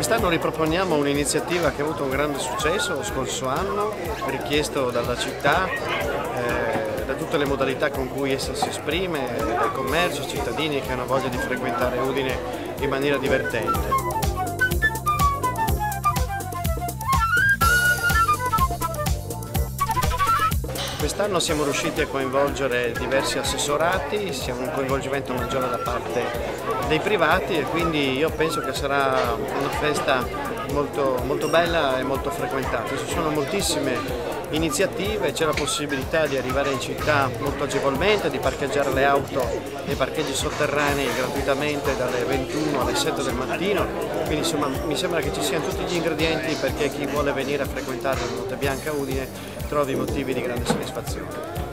Quest'anno riproponiamo un'iniziativa che ha avuto un grande successo lo scorso anno, richiesto dalla città, da tutte le modalità con cui essa si esprime, dal commercio, cittadini che hanno voglia di frequentare Udine in maniera divertente. Quest'anno siamo riusciti a coinvolgere diversi assessorati, siamo un coinvolgimento maggiore da parte dei privati e quindi io penso che sarà una festa molto bella e molto frequentata. Ci sono moltissime iniziative, c'è la possibilità di arrivare in città molto agevolmente, di parcheggiare le auto nei parcheggi sotterranei gratuitamente dalle 21 alle 7 del mattino, quindi insomma mi sembra che ci siano tutti gli ingredienti perché chi vuole venire a frequentare la Notte Bianca Udine trovi motivi di grande soddisfazione.